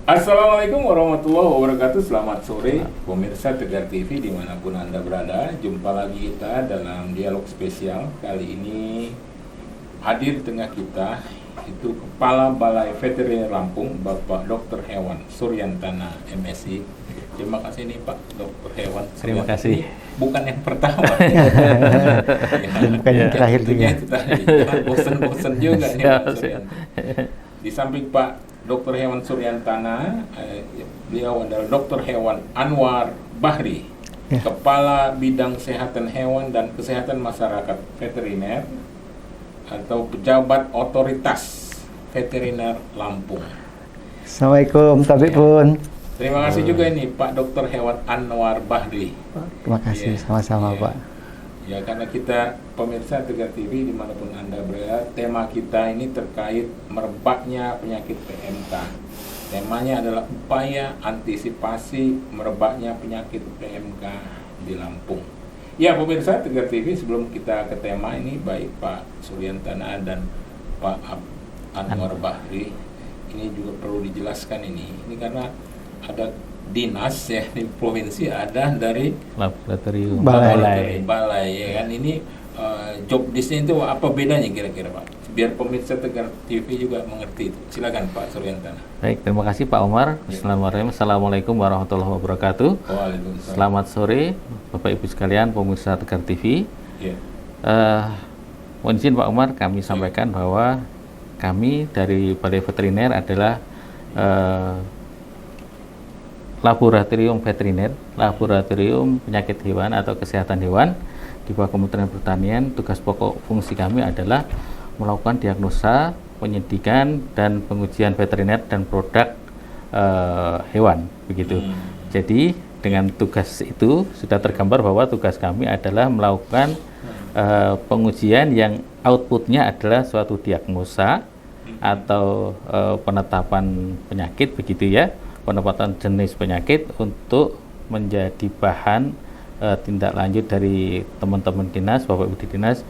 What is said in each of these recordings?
Assalamualaikum warahmatullahi wabarakatuh. Selamat sore pemirsa Tegar TV dimanapun Anda berada. Jumpa lagi kita dalam dialog spesial. Kali ini hadir di tengah kita itu Kepala Balai Veteriner Lampung, Bapak Dr. Hewan Suryantana, MSI. Terima kasih nih Pak Dr. Hewan. Terima kasih. Bukan yang pertama. Dan bukan yang terakhir juga. Bosan-bosan juga nih Pak Suryantana. Di samping Pak Dr. Hewan Suryantana, beliau adalah Dr. Hewan Anwar Bahri, Kepala Bidang Kesehatan Hewan dan Kesehatan Masyarakat Veteriner atau Pejabat Otoritas Veteriner Lampung. Assalamualaikum, Tabipun. Terima kasih juga ini Pak Dr. Hewan Anwar Bahri. Terima kasih, sama-sama Pak. Ya, karena kita pemirsa Tegar TV dimanapun Anda berada, tema kita ini terkait merebaknya penyakit PMK. Temanya adalah upaya antisipasi merebaknya penyakit PMK di Lampung. Ya, pemirsa Tegar TV, sebelum kita ke tema ini, baik Pak Suryantana dan Pak Anwar Bahri, ini juga perlu dijelaskan ini karena ada dinas ya di provinsi, ada dari laboratorium balai ya kan. Ini job desk-nya itu apa bedanya kira-kira Pak, biar pemirsa Tegar TV juga mengerti itu. Silakan Pak Suryantana. Baik, terima kasih Pak Umar. Assalamualaikum warahmatullahi wabarakatuh. Waalaikumsalam. Selamat sore Bapak Ibu sekalian pemirsa Tegar TV. Mohon izin Pak Umar, kami sampaikan bahwa kami dari Balai Veteriner adalah laboratorium veteriner, laboratorium penyakit hewan atau kesehatan hewan di bawah Kementerian Pertanian. Tugas pokok fungsi kami adalah melakukan diagnosa, penyidikan, dan pengujian veteriner dan produk hewan, begitu. Jadi dengan tugas itu sudah tergambar bahwa tugas kami adalah melakukan pengujian yang outputnya adalah suatu diagnosa atau penetapan penyakit, begitu ya. Penempatan jenis penyakit untuk menjadi bahan tindak lanjut dari teman-teman dinas, Bapak Ibu di dinas,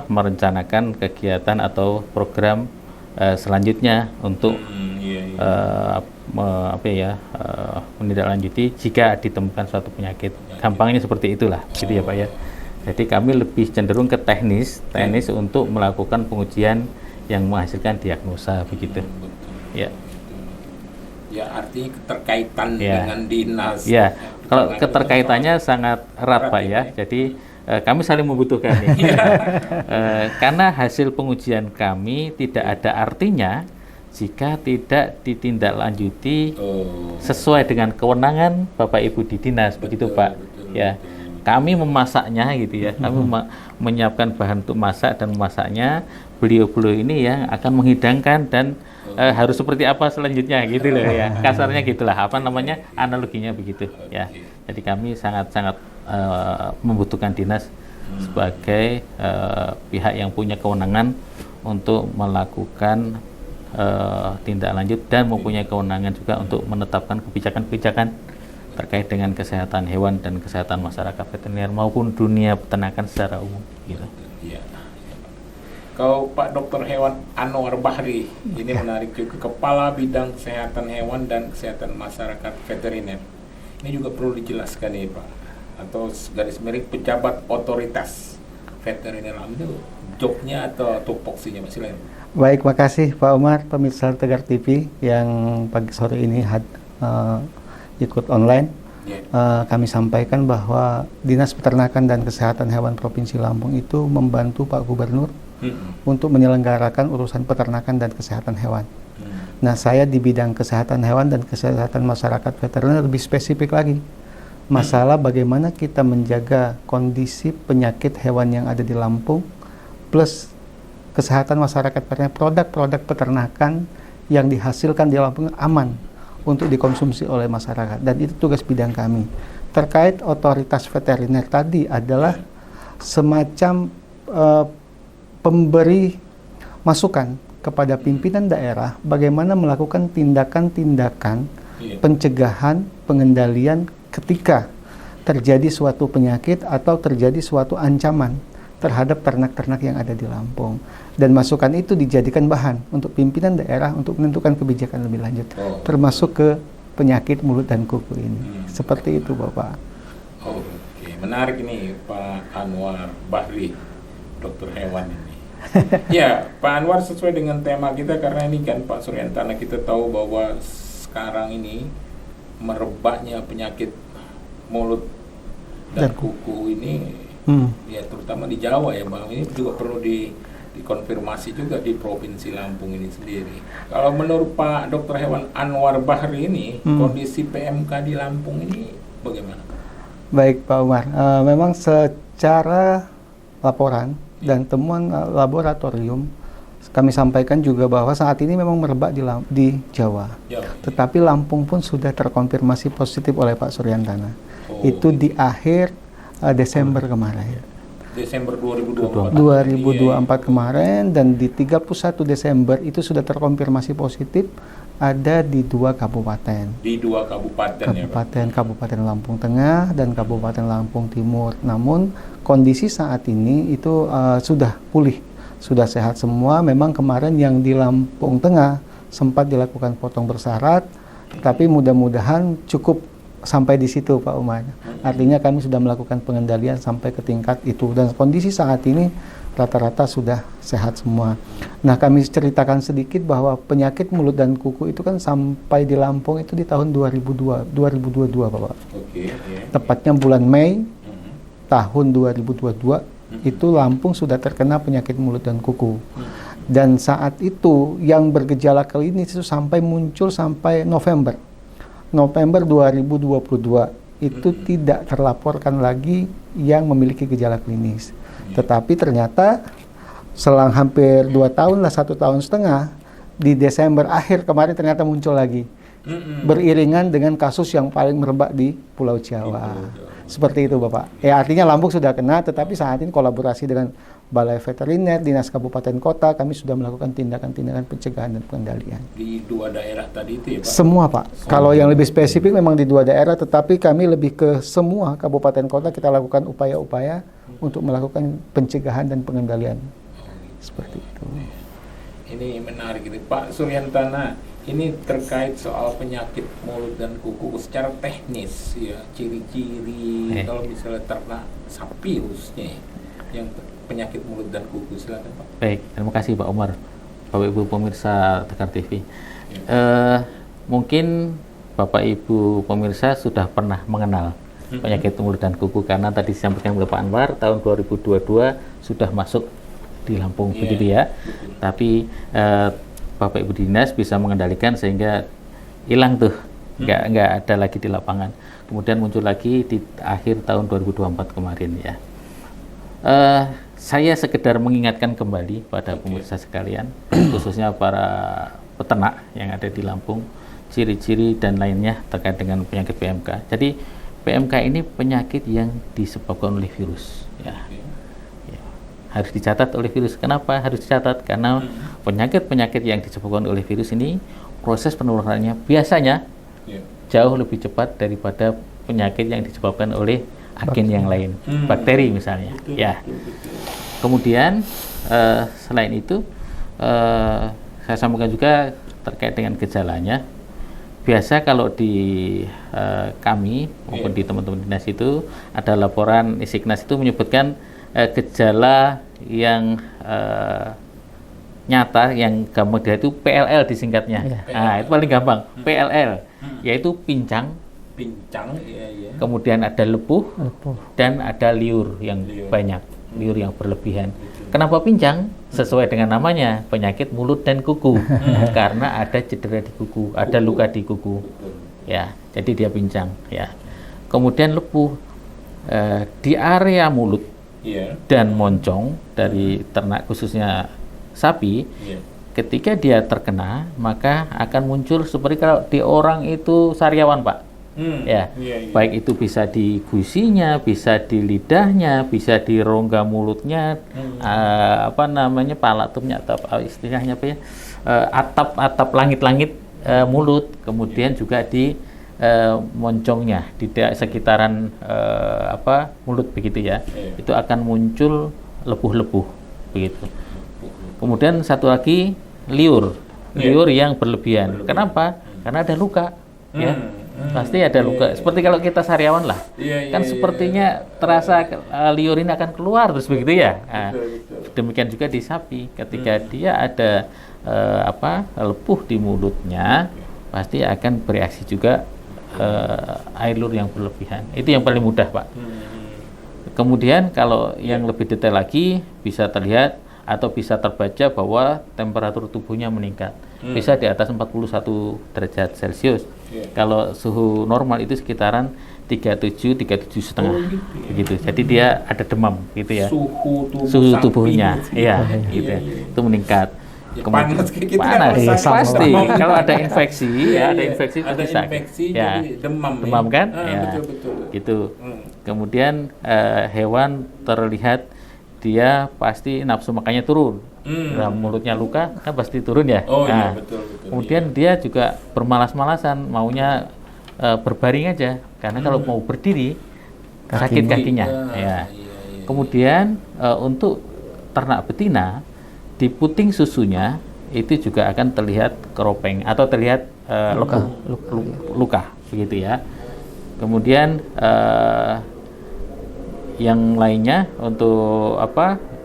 merencanakan kegiatan atau program selanjutnya untuk menindaklanjuti jika ditemukan suatu penyakit. Gampangnya seperti itulah, gitu ya Pak ya. Jadi kami lebih cenderung ke teknis untuk melakukan pengujian yang menghasilkan diagnosa, begitu. Ya. Ya, artinya keterkaitan dengan dinas. Ya, kalau keterkaitannya sangat erat Pak ya. Jadi kami saling membutuhkan ini. Karena hasil pengujian kami tidak ada artinya jika tidak ditindaklanjuti sesuai dengan kewenangan Bapak Ibu di dinas, begitu Pak. Ya, kami memasaknya gitu ya. Kami menyiapkan bahan untuk masak dan memasaknya. Beliau-beliau ini yang akan menghidangkan dan harus seperti apa selanjutnya gitu loh ya. Kasarnya gitulah, analoginya begitu ya. Jadi kami sangat-sangat membutuhkan dinas sebagai pihak yang punya kewenangan untuk melakukan tindak lanjut dan mempunyai kewenangan juga untuk menetapkan kebijakan-kebijakan terkait dengan kesehatan hewan dan kesehatan masyarakat veteriner maupun dunia peternakan secara umum gitu. Ya. Kalau Pak Dr. Hewan Anwar Bahri, ini menarik juga, Kepala Bidang Kesehatan Hewan dan Kesehatan Masyarakat Veteriner. Ini juga perlu dijelaskan nih Pak, atau garis miring Pejabat Otoritas Veteriner Lampung, itu jobnya atau tupoksinya Pak, silakan. Baik, makasih Pak Umar, pemirsa Tegar TV yang pagi sore ini ikut online. Kami sampaikan bahwa Dinas Peternakan dan Kesehatan Hewan Provinsi Lampung itu membantu Pak Gubernur untuk menyelenggarakan urusan peternakan dan kesehatan hewan. Nah, saya di bidang kesehatan hewan dan kesehatan masyarakat veteriner lebih spesifik lagi. Masalah bagaimana kita menjaga kondisi penyakit hewan yang ada di Lampung plus kesehatan masyarakat veteriner, produk-produk peternakan yang dihasilkan di Lampung aman untuk dikonsumsi oleh masyarakat, dan itu tugas bidang kami. Terkait otoritas veteriner tadi adalah semacam pemberi masukan kepada pimpinan daerah bagaimana melakukan tindakan-tindakan pencegahan, pengendalian ketika terjadi suatu penyakit atau terjadi suatu ancaman terhadap ternak-ternak yang ada di Lampung. Dan masukan itu dijadikan bahan untuk pimpinan daerah untuk menentukan kebijakan lebih lanjut, termasuk ke penyakit mulut dan kuku ini. Seperti itu, Bapak. Oke, menarik ini Pak Anwar Bahri, dokter hewan ini. Ya, Pak Anwar, sesuai dengan tema kita, karena ini kan Pak Suryantana, kita tahu bahwa sekarang ini merebaknya penyakit mulut dan kuku ini, ya terutama di Jawa ya Bang, ini juga perlu dikonfirmasi juga di Provinsi Lampung ini sendiri. Kalau menurut Pak Dokter Hewan Anwar Bahri ini, kondisi PMK di Lampung ini bagaimana? Baik Pak Umar, memang secara laporan dan temuan laboratorium kami sampaikan juga bahwa saat ini memang merebak di Jawa. Tetapi Lampung pun sudah terkonfirmasi positif oleh Pak Suryantana. Itu di akhir Desember kemarin. Desember 2024. 2024 kemarin, dan di 31 Desember itu sudah terkonfirmasi positif ada di 2 kabupaten. Di 2 kabupaten ya, Pak? Kabupaten Lampung Tengah dan Kabupaten Lampung Timur. Namun kondisi saat ini itu sudah pulih, sudah sehat semua. Memang kemarin yang di Lampung Tengah sempat dilakukan potong bersyarat, tapi mudah-mudahan cukup sampai di situ Pak Umar. Artinya kami sudah melakukan pengendalian sampai ke tingkat itu, dan kondisi saat ini rata-rata sudah sehat semua. Nah, kami ceritakan sedikit bahwa penyakit mulut dan kuku itu kan sampai di Lampung itu di tahun 2022 Bapak. Tepatnya bulan Mei tahun 2022 itu Lampung sudah terkena penyakit mulut dan kuku. Dan saat itu yang bergejala klinis itu muncul sampai November 2022 itu tidak terlaporkan lagi yang memiliki gejala klinis. Tetapi ternyata selang hampir 2 tahun lah, 1,5 tahun, di Desember akhir kemarin ternyata muncul lagi. Beriringan dengan kasus yang paling merebak di Pulau Jawa. Seperti itu Bapak. Ya, artinya Lampung sudah kena, tetapi saat ini kolaborasi dengan Balai Veteriner, Dinas Kabupaten Kota, kami sudah melakukan tindakan-tindakan pencegahan dan pengendalian. Di 2 daerah tadi itu ya Pak? Semua Pak. Kalau yang lebih spesifik memang di 2 daerah, tetapi kami lebih ke semua kabupaten kota kita lakukan upaya-upaya untuk melakukan pencegahan dan pengendalian. Seperti itu. Ini menarik ini Pak Suryantana. Ini terkait soal penyakit mulut dan kuku secara teknis ya, ciri-ciri kalau misalnya ternak sapi khususnya yang penyakit mulut dan kuku, silakan Pak. Baik, terima kasih Pak Umar, Bapak Ibu pemirsa Tegar TV. Mungkin Bapak Ibu pemirsa sudah pernah mengenal penyakit mulut dan kuku, karena tadi disampaikan oleh Pak Anwar tahun 2022 sudah masuk di Lampung, begitu ya. Tapi Bapak Ibu Dinas bisa mengendalikan sehingga hilang tuh, nggak ada lagi di lapangan. Kemudian muncul lagi di akhir tahun 2024 kemarin ya. Saya sekedar mengingatkan kembali pada pemirsa sekalian, khususnya para peternak yang ada di Lampung, ciri-ciri dan lainnya terkait dengan penyakit PMK. Jadi PMK ini penyakit yang disebabkan oleh virus ya. Harus dicatat oleh virus. Kenapa harus dicatat? Karena penyakit-penyakit yang disebabkan oleh virus ini proses penularannya biasanya jauh lebih cepat daripada penyakit yang disebabkan oleh agen yang lain, bakteri misalnya. Ya. Kemudian selain itu saya sampaikan juga terkait dengan gejalanya. Biasa kalau di kami maupun di teman-teman dinas itu ada laporan Isiknas itu menyebutkan gejala yang nyata, yang gampang dia itu PLL disingkatnya. Nah, itu paling gampang, PLL, yaitu pincang, kemudian ada lepuh, dan ada liur yang banyak, liur yang berlebihan. Kenapa pincang? Sesuai dengan namanya, penyakit mulut dan kuku, karena ada cedera di kuku, ada luka di kuku, ya, jadi dia pincang, ya. Kemudian lepuh di area mulut dan moncong dari ternak khususnya sapi. Ketika dia terkena, maka akan muncul seperti kalau di orang itu sariawan Pak. Baik itu bisa di gusinya, bisa di lidahnya, bisa di rongga mulutnya, palatumnya atau istilahnya apa ya, atap langit-langit mulut, kemudian juga di moncongnya, di sekitaran mulut begitu ya. Itu akan muncul lepuh-lepuh begitu. Kemudian satu lagi liur yang berlebihan. Kenapa? Karena ada luka, ya. Pasti ada luka. Seperti kalau kita sariawan lah, kan sepertinya terasa liur ini akan keluar terus begitu ya. Nah, demikian juga di sapi, ketika dia ada lepuh di mulutnya, pasti akan bereaksi juga air liur yang berlebihan. Itu yang paling mudah, Pak. Kemudian kalau yang lebih detail lagi bisa terlihat atau bisa terbaca bahwa temperatur tubuhnya meningkat. Bisa di atas 41 derajat Celcius. Kalau suhu normal itu sekitaran 37,5 begitu. Jadi dia ada demam gitu ya. Suhu tubuhnya, iya, gitu ya. Itu meningkat. Kemudian panas, pasti. Kalau ada infeksi, ada infeksi itu bisa. Ya, demam kan? Ya, betul. Gitu. Kemudian hewan terlihat dia pasti nafsu makannya turun. Nah, mulutnya luka kan pasti turun ya. Nah, betul. Kemudian dia juga bermalas-malasan, maunya berbaring aja, karena kalau mau berdiri sakit kakinya. Ya. Kemudian untuk ternak betina di puting susunya itu juga akan terlihat keropeng atau terlihat luka begitu ya. Kemudian yang lainnya untuk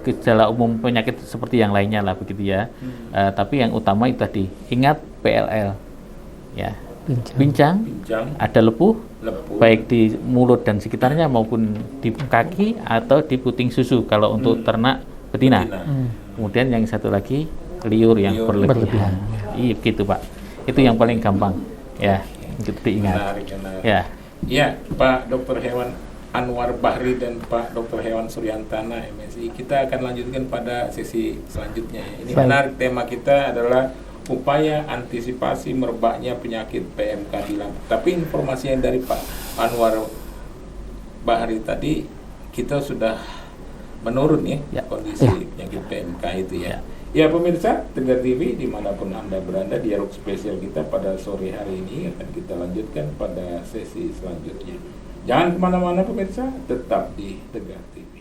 gejala umum penyakit seperti yang lainnya lah begitu ya. Tapi yang utama itu tadi, ingat PLL ya. Pincang, ada lepuh, baik di mulut dan sekitarnya maupun di kaki atau di puting susu kalau untuk ternak betina. Kemudian yang satu lagi liur yang berlebihan. Iya gitu, Pak. Itu yang paling gampang ya untuk diingat. Menarik. Ya, Pak Dokter Hewan Anwar Bahri dan Pak Dr. Hewan Suryantana MSI. Kita akan lanjutkan pada sesi selanjutnya. Ini menarik, tema kita adalah upaya antisipasi merebaknya penyakit PMK di lampu. Tapi informasi yang dari Pak Anwar Bahri tadi, kita sudah menurun ya kondisi penyakit PMK itu ya. Ya pemirsa Tegar TV dimanapun Anda berada, dialog spesial kita pada sore hari ini akan kita lanjutkan pada sesi selanjutnya. Jangan kemana-mana pemirsa, tetap di Tegar TV.